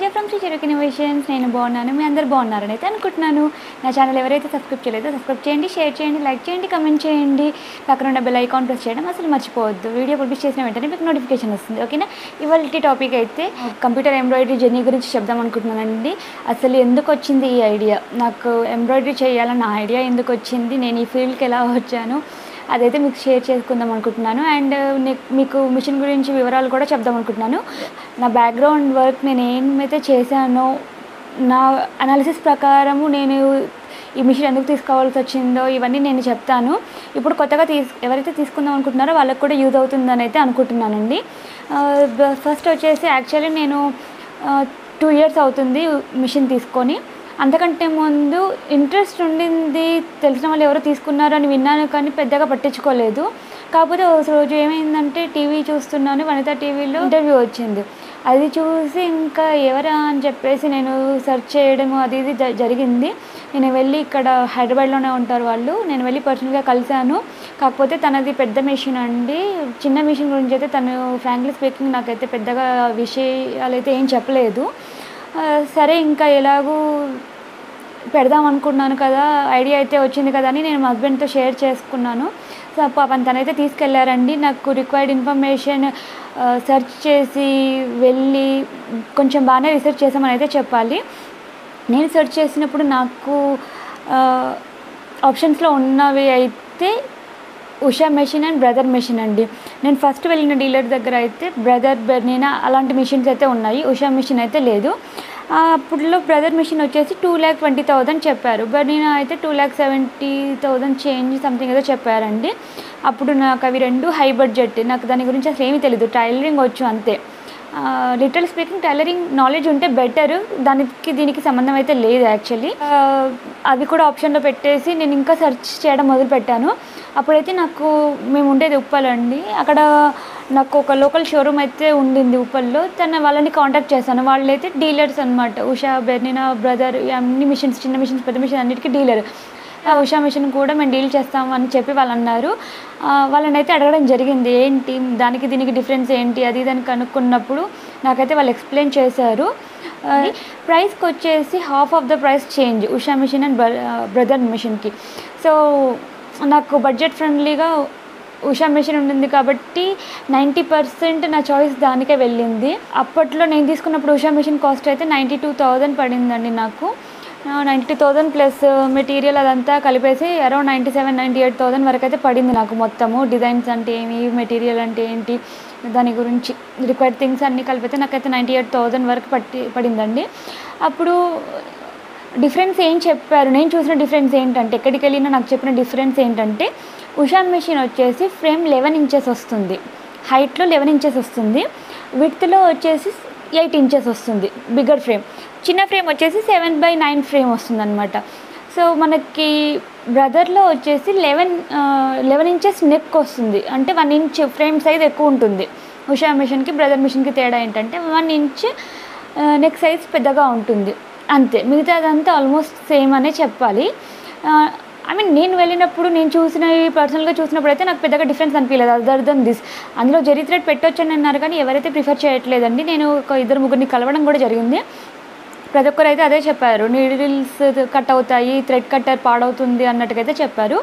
Teja from Shri చెరుకు innovations. నేను బాగున్నాను, మీ అందరు బాగున్నారని అయితే అనుకుంటున్నాను. నా ఛానల్ ఎవరైతే సబ్స్క్రైబ్ చేయలేదో సబ్స్క్రైబ్ చేయండి, షేర్ చేయండి, లైక్ చేయండి, కమెంట్ చేయండి. పక్కన ఉన్న బెల్ ఐకాన్ ప్రెస్ చేయడం అసలు మర్చిపోవద్దు. వీడియో పబ్లిష్ చేసిన వెంటనే మీకు నోటిఫికేషన్ వస్తుంది. ఓకేనా? ఇవాళ టాపిక్ అయితే కంప్యూటర్ ఎంబ్రాయిడరీ జర్నీ గురించి చెప్దాం అనుకుంటున్నానండి. అసలు ఎందుకు వచ్చింది ఈ ఐడియా, నాకు ఎంబ్రాయిడరీ చేయాలన్న ఐడియా ఎందుకు వచ్చింది, నేను ఈ ఫీల్డ్కి ఎలా వచ్చాను అదైతే మీకు షేర్ చేసుకుందాం అనుకుంటున్నాను. అండ్ మీకు మిషన్ గురించి వివరాలు కూడా చెప్దాం అనుకుంటున్నాను. నా బ్యాక్గ్రౌండ్ వర్క్ నేను ఏమైతే చేశానో, నా అనాలిసిస్ ప్రకారము నేను ఈ మిషన్ ఎందుకు తీసుకోవాల్సి వచ్చిందో ఇవన్నీ నేను చెప్తాను. ఇప్పుడు కొత్తగా ఎవరైతే తీసుకుందాం అనుకుంటున్నారో వాళ్ళకి కూడా యూజ్ అవుతుందని అయితే అనుకుంటున్నానండి. ఫస్ట్ వచ్చేసి యాక్చువల్లీ నేను 2 years అవుతుంది మిషన్ తీసుకొని. అంతకంటే ముందు ఇంట్రెస్ట్ ఉండింది, తెలిసిన వాళ్ళు ఎవరో తీసుకున్నారు అని విన్నాను, కానీ పెద్దగా పట్టించుకోలేదు. కాకపోతే రోజు ఏమైందంటే టీవీ చూస్తున్నాను, వనితా టీవీలో ఇంటర్వ్యూ వచ్చింది. అది చూసి ఇంకా ఎవరా అని చెప్పేసి నేను సెర్చ్ చేయడము అది ఇది జరిగింది. నేను వెళ్ళి, ఇక్కడ హైదరాబాద్లోనే ఉంటారు వాళ్ళు, నేను వెళ్ళి పర్సనల్గా కలిశాను. కాకపోతే తనది పెద్ద మిషన్ అండి. చిన్న మిషన్ గురించి అయితే తను ఫ్రాంక్లీ స్పీకింగ్ నాకైతే పెద్దగా విషయాలు అయితే ఏం చెప్పలేదు. సరే ఇంకా ఎలాగూ పెడదాం అనుకున్నాను కదా, ఐడియా అయితే వచ్చింది కదా అని నేను మా హస్బెండ్తో షేర్ చేసుకున్నాను. సో పాపం తనైతే తీసుకెళ్లారండి. నాకు రిక్వైర్డ్ ఇన్ఫర్మేషన్ సెర్చ్ చేసి వెళ్ళి కొంచెం బాగానే రీసెర్చ్ చేసామని అయితే చెప్పాలి. నేను సెర్చ్ చేసినప్పుడు నాకు ఆప్షన్స్లో ఉన్నవి అయితే Usha machine and brother machine అండి. నేను ఫస్ట్ వెళ్ళిన డీలర్ దగ్గర అయితే బ్రదర్, బెర్నీనా అలాంటి మిషన్స్ అయితే ఉన్నాయి, ఉషా మిషన్ అయితే లేదు. అప్పుడులో బ్రదర్ మిషన్ వచ్చేసి 2,20,000 చెప్పారు, బెర్నీనా అయితే 2,70,000 చేంజ్ సంథింగ్ ఏదో చెప్పారండి. అప్పుడు నాకు అవి రెండు హై బడ్జెట్, నాకు దాని గురించి అసలు ఏమీ తెలీదు, టైలరింగ్ వచ్చు అంతే. లిటరల్ స్పీకింగ్ టైలరింగ్ నాలెడ్జ్ ఉంటే బెటర్, దానికి దీనికి సంబంధం అయితే లేదు యాక్చువల్లీ. అవి కూడా ఆప్షన్లో పెట్టేసి నేను ఇంకా సెర్చ్ చేయడం మొదలుపెట్టాను. అప్పుడైతే మేము ఉండేది ఉప్పలండి, అక్కడ నాకు ఒక లోకల్ షోరూమ్ అయితే ఉండింది ఉప్పల్లో. వాళ్ళని కాంటాక్ట్ చేశాను. వాళ్ళైతే డీలర్స్ అనమాట, ఉషా, బెర్నీనా, బ్రదర్, అన్ని మిషన్స్, చిన్న మిషన్స్, పెద్ద మిషన్ అన్నిటికీ డీలర్. ఉషా మిషన్ కూడా మేము డీల్ చేస్తామని చెప్పి వాళ్ళు అన్నారు. వాళ్ళని అయితే అడగడం జరిగింది, ఏంటి దానికి దీనికి డిఫరెన్స్ ఏంటి అది ఇది అని కనుక్కున్నప్పుడు నాకైతే వాళ్ళు ఎక్స్ప్లెయిన్ చేశారు. ప్రైస్కి వచ్చేసి half of the price change Usha machine and Brother మిషన్కి. సో నాకు బడ్జెట్ ఫ్రెండ్లీగా ఉషా మిషన్ ఉండింది కాబట్టి 90% నా చాయిస్ దానికే వెళ్ళింది. అప్పట్లో నేను తీసుకున్నప్పుడు ఉషా మిషన్ కాస్ట్ అయితే 92,000 పడిందండి నాకు. 92,000 ప్లస్ మెటీరియల్ అదంతా కలిపేసి అరౌండ్ 97,000-98,000 వరకు అయితే పడింది నాకు మొత్తము. డిజైన్స్ అంటే ఏమి, మెటీరియల్ అంటే ఏంటి, దాని గురించి రిక్వైర్డ్ థింగ్స్ అన్నీ కలిపితే నాకైతే 98,000 వరకు పడిందండి. అప్పుడు డిఫరెన్స్ ఏం చెప్పారు, నేను చూసిన డిఫరెన్స్ ఏంటంటే, ఎక్కడికి వెళ్ళినా నాకు చెప్పిన డిఫరెన్స్ ఏంటంటే, ఉషా మెషిన్ వచ్చేసి ఫ్రేమ్ 11 inches వస్తుంది, హైట్లో 11 inches వస్తుంది, విడ్త్లో వచ్చేసి 8 inches వస్తుంది బిగ్గర్ ఫ్రేమ్. చిన్న ఫ్రేమ్ వచ్చేసి 7/9 ఫ్రేమ్ వస్తుంది అనమాట. సో మనకి బ్రదర్లో వచ్చేసి 11 inches నెక్ వస్తుంది, అంటే 1 inch ఫ్రేమ్ సైజ్ ఎక్కువ ఉంటుంది. ఉషా మిషన్కి బ్రదర్ మిషన్కి తేడా ఏంటంటే 1 inch నెక్ సైజ్ పెద్దగా ఉంటుంది అంతే, మిగతా అదంతా ఆల్మోస్ట్ సేమ్ అనే చెప్పాలి. నేను వెళ్ళినప్పుడు నేను పర్సనల్గా చూసినప్పుడు అయితే నాకు పెద్దగా డిఫరెన్స్ అనిపించలేదు, అదర్ దెన్ దిస్. అందులో జరీ థ్రెడ్ పెట్టొచ్చని అన్నారు, కానీ ఎవరైతే ప్రిఫర్ చేయట్లేదండి. నేను ఒక 2-3 కలవడం కూడా జరిగింది. ప్రతి ఒక్కరు అయితే అదే చెప్పారు, నీడిల్స్ కట్ అవుతాయి, థ్రెడ్ కట్టర్ పాడవుతుంది అన్నట్టుగా చెప్పారు.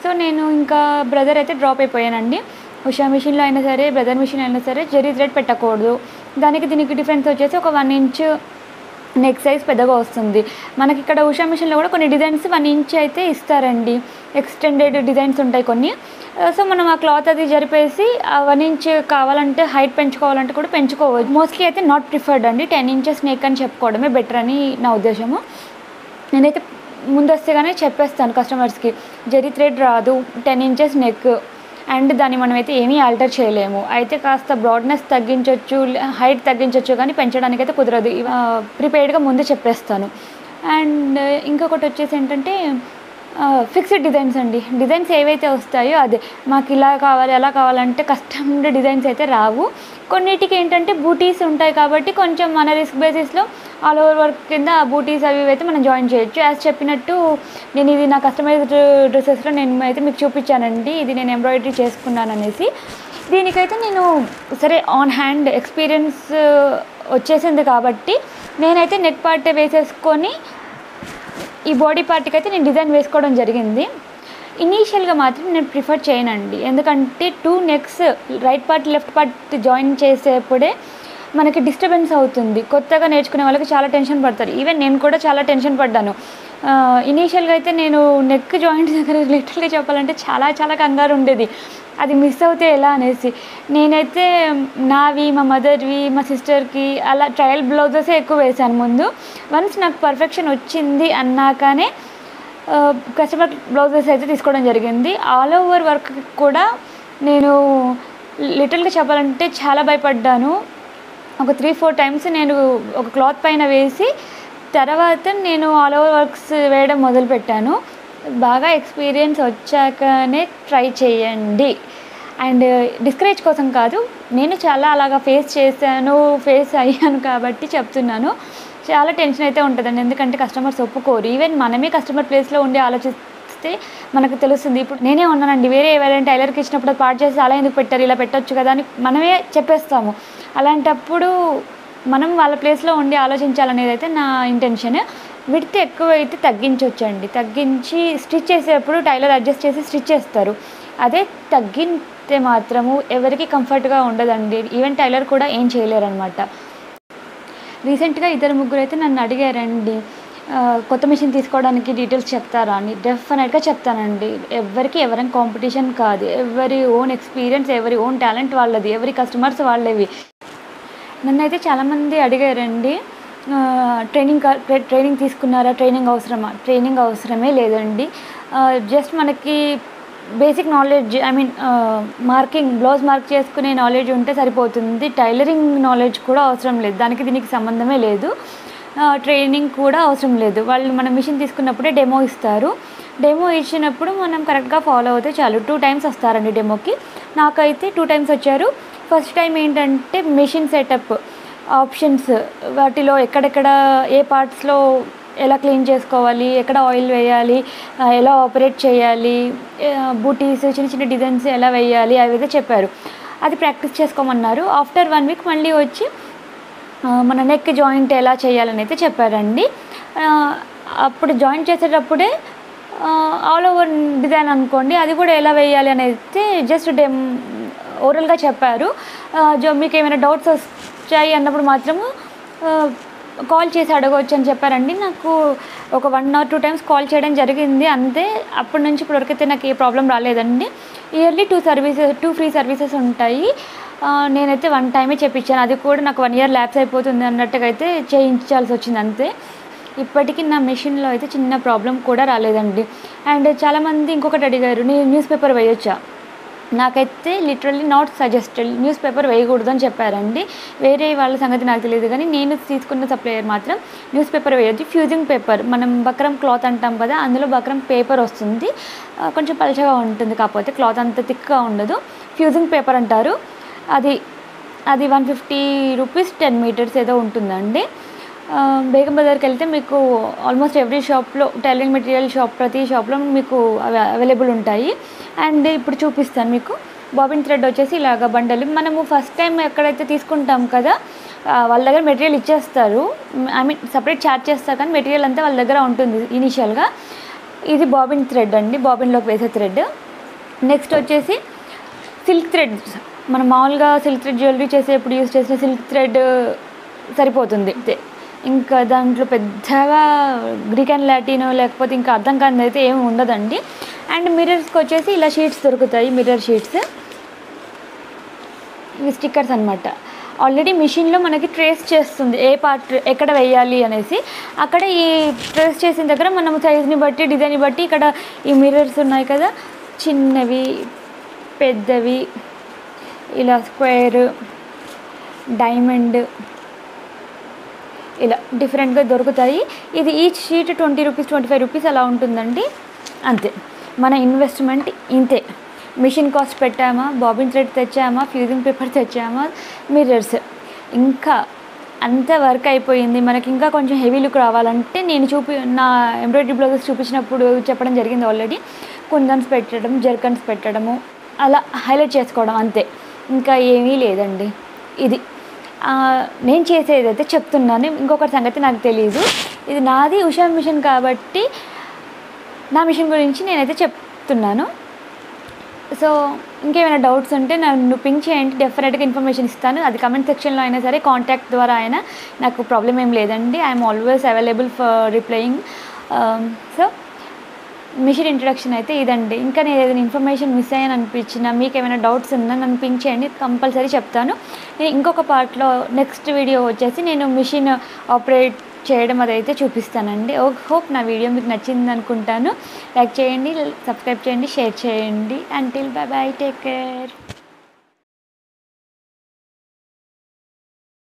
సో నేను ఇంకా బ్రదర్ అయితే డ్రాప్ అయిపోయానండి. ఉషా మిషన్లో అయినా సరే, బ్రదర్ మిషన్ అయినా సరే జరీ థ్రెడ్ పెట్టకూడదు. దానికి దీనికి డిఫరెన్స్ వచ్చేసి ఒక 1 inch నెక్ సైజ్ పెద్దగా వస్తుంది. మనకి ఇక్కడ ఉషా మిషన్లో కూడా కొన్ని డిజైన్స్ 1 inch అయితే ఇస్తారండి, ఎక్స్టెండెడ్ డిజైన్స్ ఉంటాయి కొన్ని. సో మనం ఆ క్లాత్ అది జరిపేసి ఆ 1 inch కావాలంటే, హైట్ పెంచుకోవాలంటే కూడా పెంచుకోవచ్చు. మోస్ట్లీ అయితే నాట్ ప్రిఫర్డ్ అండి, 10 inches నెక్ అని చెప్పుకోవడమే బెటర్ అని నా ఉద్దేశము. నేనైతే ముందస్తుగానే చెప్పేస్తాను కస్టమర్స్కి, జరీ థ్రెడ్ రాదు, 10 inches నెక్, అండ్ దాన్ని మనమైతే ఏమీ ఆల్టర్ చేయలేము. అయితే కాస్త బ్రాడ్నెస్ తగ్గించవచ్చు, హైట్ తగ్గించవచ్చు, కానీ పెంచడానికి అయితే కుదరదు. ప్రిపేర్డ్గా ముందే చెప్పేస్తాను. అండ్ ఇంకొకటి వచ్చేసి ఏంటంటే ఫిక్స్డ్ డిజైన్స్ అండి. డిజైన్స్ ఏవైతే వస్తాయో అదే మాకు ఇలా కావాలి అలా కావాలంటే కస్టమ్డ్ డిజైన్స్ అయితే రావు. కొన్నిటికి ఏంటంటే బూటీస్ ఉంటాయి కాబట్టి కొంచెం మన రిస్క్ బేసిస్లో ఆల్ ఓవర్ వర్క్ కింద ఆ బూటీస్ అవి అయితే మనం జాయిన్ చేయొచ్చు. యాజ్ చెప్పినట్టు నేను ఇది నా కస్టమైజ్డ్ డ్రెస్సెస్లో నేను అయితే మీకు చూపించానండి, ఇది నేను ఎంబ్రాయిడరీ చేసుకున్నాను అనేసి. దీనికైతే నేను సరే ఆన్ హ్యాండ్ ఎక్స్పీరియన్స్ వచ్చేసింది కాబట్టి నేనైతే నెక్ పార్ట్ వేసేసుకొని ఈ బాడీ పార్ట్కి అయితే నేను డిజైన్ వేసుకోవడం జరిగింది. ఇనీషియల్గా మాత్రం నేను ప్రిఫర్ చేయనండి, ఎందుకంటే 2 next right part left part join చేసేప్పుడే మనకి డిస్టర్బెన్స్ అవుతుంది. కొత్తగా నేర్చుకునే వాళ్ళకి చాలా టెన్షన్ పడతారు. ఈవెన్ నేను కూడా చాలా టెన్షన్ పడ్డాను. ఇనీషియల్గా అయితే నేను నెక్ జాయింట్ దగ్గర లిటరల్గా చెప్పాలంటే చాలా చాలా కంగారు ఉండేది, అది మిస్ అవుతే ఎలా అనేసి. నేనైతే నావి, మా మదర్వి, మా సిస్టర్కి అలా ట్రయల్ బ్లౌజెసే ఎక్కువ వేశాను ముందు. వన్స్ నాకు పర్ఫెక్షన్ వచ్చింది అన్నాకనే కస్టమర్ బ్లౌజెస్ అయితే తీసుకోవడం జరిగింది. ఆల్ ఓవర్ వర్క్ కూడా నేను లిటరల్గా చెప్పాలంటే చాలా భయపడ్డాను. ఒక 3-4 టైమ్స్ నేను ఒక క్లాత్ పైన వేసి తర్వాత నేను ఆల్ ఓవర్ వర్క్స్ వేయడం మొదలుపెట్టాను. బాగా ఎక్స్పీరియన్స్ వచ్చాకనే ట్రై చేయండి. అండ్ డిస్కరేజ్ కోసం కాదు, నేను చాలా అలాగా ఫేస్ అయ్యాను కాబట్టి చెప్తున్నాను. చాలా టెన్షన్ అయితే ఉంటుందండి, ఎందుకంటే కస్టమర్స్ ఒప్పుకోరు. ఈవెన్ మనమే కస్టమర్ ప్లేస్లో ఉండి ఆలోచిస్తే మనకు తెలుస్తుంది. ఇప్పుడు నేనే ఉన్నానండి, వేరే ఎవరైనా టైలర్కి ఇచ్చినప్పుడు పాటు చేసి అలా ఎందుకు పెట్టారు, ఇలా పెట్టొచ్చు కదా అని మనమే చెప్పేస్తాము. అలాంటప్పుడు మనం వాళ్ళ ప్లేస్లో ఉండి ఆలోచించాలనేది అయితే నా ఇంటెన్షన్. విడ్త్ ఎక్కువ అయితే తగ్గించవచ్చండి, తగ్గించి స్టిచ్ చేసేటప్పుడు టైలర్ అడ్జస్ట్ చేసి స్టిచ్ చేస్తారు. అదే తగ్గితే మాత్రము ఎవరికి కంఫర్ట్గా ఉండదండి, ఈవెన్ టైలర్ కూడా ఏం చేయలేరు అనమాట. రీసెంట్గా 2-3 అయితే నన్ను అడిగారండి, కొత్త మిషన్ తీసుకోవడానికి డీటెయిల్స్ చెప్తారా అని. డెఫినెట్గా చెప్తానండి. ఎవరైనా కాంపిటీషన్ కాదు, ఎవరి ఓన్ ఎక్స్పీరియన్స్, ఎవరి ఓన్ టాలెంట్ వాళ్ళది, ఎవరి కస్టమర్స్ వాళ్ళవి. నన్నైతే చాలామంది అడిగారండి, ట్రైనింగ్ తీసుకున్నారా, ట్రైనింగ్ అవసరమా? ట్రైనింగ్ అవసరమే లేదండి. జస్ట్ మనకి బేసిక్ నాలెడ్జ్, బ్లౌజ్ మార్క్ చేసుకునే నాలెడ్జ్ ఉంటే సరిపోతుంది. టైలరింగ్ నాలెడ్జ్ కూడా అవసరం లేదు, దానికి దీనికి సంబంధమే లేదు. ట్రైనింగ్ కూడా అవసరం లేదు. వాళ్ళు మన మిషన్ తీసుకున్నప్పుడే డెమో ఇస్తారు. డెమో ఇచ్చినప్పుడు మనం కరెక్ట్గా ఫాలో అవుతే చాలు. 2 టైమ్స్ వస్తారండి డెమోకి. నాకైతే 2 టైమ్స్ వచ్చారు. ఫస్ట్ టైం ఏంటంటే మెషిన్ సెటప్ ఆప్షన్స్, వాటిలో ఎక్కడెక్కడ ఏ పార్ట్స్లో ఎలా క్లీన్ చేసుకోవాలి, ఎక్కడ ఆయిల్ వేయాలి, ఎలా ఆపరేట్ చేయాలి, బూటీస్ చిన్న చిన్న డిజైన్స్ ఎలా వేయాలి అవి అయితే చెప్పారు. అది ప్రాక్టీస్ చేసుకోమన్నారు. ఆఫ్టర్ 1 వీక్ మళ్ళీ వచ్చి మన నెక్ జాయింట్ ఎలా చేయాలని అయితే చెప్పారండి. అప్పుడు జాయింట్ చేసేటప్పుడే ఆల్ ఓవర్ డిజైన్ అనుకోండి, అది కూడా ఎలా వేయాలి అని అయితే జస్ట్ ఓరల్గా చెప్పారు. మీకు ఏమైనా డౌట్స్ వచ్చాయి అన్నప్పుడు మాత్రము కాల్ చేసి అడగవచ్చు అని చెప్పారండి. నాకు ఒక 1 or 2 టైమ్స్ కాల్ చేయడం జరిగింది అంతే. అప్పటి నుంచి ఇప్పటివరకైతే నాకు ఏ ప్రాబ్లం రాలేదండి. ఇయర్లీ 2 ఫ్రీ సర్వీసెస్ ఉంటాయి. నేనైతే 1 టైమే చేయించాను, అది కూడా నాకు 1 ఇయర్ ల్యాప్స్ అయిపోతుంది అన్నట్టుగా అయితే చేయించాల్సి వచ్చింది అంతే. ఇప్పటికీ నా మెషిన్లో అయితే చిన్న ప్రాబ్లం కూడా రాలేదండి. అండ్ చాలామంది ఇంకొకటి అడిగారు, నేను న్యూస్ పేపర్ వేయొచ్చా? నాకైతే literally not suggested, news paper వేయకూడదు అని చెప్పారండి. వేరే వాళ్ళ సంగతి నాకు తెలియదు, కానీ నేను తీసుకున్న సప్లయర్ మాత్రం న్యూస్ పేపర్ వేయొద్దు. ఫ్యూజింగ్ పేపర్, మనం బక్రం క్లాత్ అంటాం కదా, అందులో బక్రం పేపర్ వస్తుంది, కొంచెం పలచగా ఉంటుంది, కాకపోతే క్లాత్ అంత థిక్గా ఉండదు. ఫ్యూజింగ్ పేపర్ అంటారు. అది 150 రూపీస్ 10 మీటర్స్ ఏదో ఉంటుందండి. బేగం బజార్కి వెళ్తే మీకు ఆల్మోస్ట్ ఎవ్రీ షాప్లో, టైలరింగ్ మెటీరియల్ షాప్ ప్రతి షాప్లో మీకు అవి అవైలబుల్ ఉంటాయి. అండ్ ఇప్పుడు చూపిస్తాను మీకు. బాబిన్ థ్రెడ్ వచ్చేసి ఇలాగ బండలు, మనము ఫస్ట్ టైం ఎక్కడైతే తీసుకుంటాం కదా వాళ్ళ దగ్గర మెటీరియల్ ఇచ్చేస్తారు, సపరేట్ ఛార్జ్ చేస్తారు, కానీ మెటీరియల్ అంతా వాళ్ళ దగ్గర ఉంటుంది ఇనీషియల్గా. ఇది బాబిన్ థ్రెడ్ అండి, బాబిన్లోకి వేసే థ్రెడ్. నెక్స్ట్ వచ్చేసి సిల్క్ థ్రెడ్, మనం మామూలుగా సిల్క్ థ్రెడ్ జ్యువెలరీ చేసేప్పుడు యూజ్ చేసిన సిల్క్ థ్రెడ్ సరిపోతుంది. ఇంకా దాంట్లో పెద్దగా గ్రీక్ అండ్ లాటినో లేకపోతే ఇంకా అర్థం కానిది అయితే ఏమి ఉండదండి. అండ్ మిర్రర్స్కి వచ్చేసి ఇలా షీట్స్ దొరుకుతాయి, మిర్రర్ షీట్స్, ఇవి స్టిక్కర్స్ అనమాట. ఆల్రెడీ మిషన్లో మనకి ట్రేస్ చేస్తుంది ఏ పార్ట్ ఎక్కడ వేయాలి అనేసి. అక్కడ ఈ ట్రేస్ చేసిన దగ్గర మనం సైజ్ని బట్టి, డిజైన్ని బట్టి ఇక్కడ ఈ మిర్రర్స్ ఉన్నాయి కదా, చిన్నవి పెద్దవి, ఇలా స్క్వేర్, డైమండ్, ఇలా డిఫరెంట్గా దొరుకుతాయి. ఇది ఈచ్ షీట్ 20 రూపీస్ 25 రూపీస్ అలా ఉంటుందండి, అంతే. మన ఇన్వెస్ట్మెంట్ ఇంతే. మిషన్ కాస్ట్ పెట్టామా, బాబిన్ థ్రెడ్ తెచ్చామా, ఫ్యూజింగ్ పేపర్ తెచ్చామా, మిర్రర్స్, ఇంకా అంత వర్క్ అయిపోయింది. మనకి ఇంకా కొంచెం హెవీ లుక్ రావాలంటే నేను నా ఎంబ్రాయిడరీ బ్లౌజెస్ చూపించినప్పుడు చెప్పడం జరిగింది ఆల్రెడీ, కుందన్స్ పెట్టడం, జర్కన్స్ పెట్టడము, అలా హైలైట్ చేసుకోవడం, అంతే, ఇంకా ఏమీ లేదండి. ఇది నేను చేసేదైతే చెప్తున్నాను. ఇంకొకటి సంగతి నాకు తెలియదు. ఇది నాది ఉషా మిషన్ కాబట్టి నా మిషన్ గురించి నేనైతే చెప్తున్నాను. సో ఇంకేమైనా డౌట్స్ ఉంటే నన్ను పింక్ చేయండి, డెఫినెట్గా ఇన్ఫర్మేషన్ ఇస్తాను. అది కమెంట్ సెక్షన్లో అయినా సరే, కాంటాక్ట్ ద్వారా అయినా నాకు ప్రాబ్లం ఏం లేదండి. I'm always available for replying. So machine introduction అయితే ఇదండి. ఇంకా నేను ఏదైనా ఇన్ఫర్మేషన్ మిస్ అయ్యాను అనిపించినా, మీకు ఏమైనా డౌట్స్ ఉన్నా నన్ను పింక్ చేయండి, కంపల్సరీ చెప్తాను. నేను ఇంకొక పార్ట్లో నెక్స్ట్ వీడియో వచ్చేసి నేను మిషన్ ఆపరేట్ చేయడం అదైతే చూపిస్తానండి. హోప్ నా వీడియో మీకు నచ్చింది అనుకుంటాను. లైక్ చేయండి, సబ్స్క్రైబ్ చేయండి, షేర్ చేయండి. Until by by, take care.